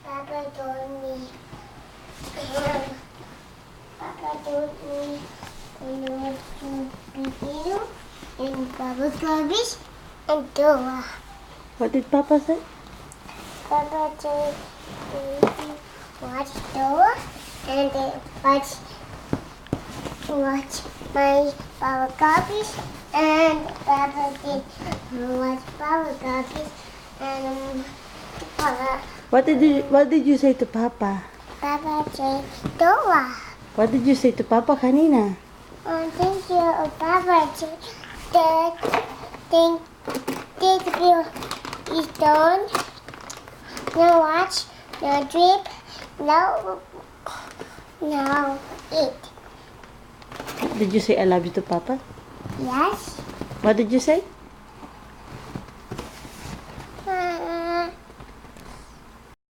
Papa told me. Papa told me to watch video and Papa Garbage and Dora. What did Papa say? Papa told me to watch Dora and watch my Papa Garbage and Papa did watch Papa Garbage and Papa. What did you say to Papa? Papa said Dora. What did you say to Papa kanina? Thank you, Papa. The thing this video is done. Now watch, now drip, now eat. Did you say I love you to Papa? Yes. What did you say?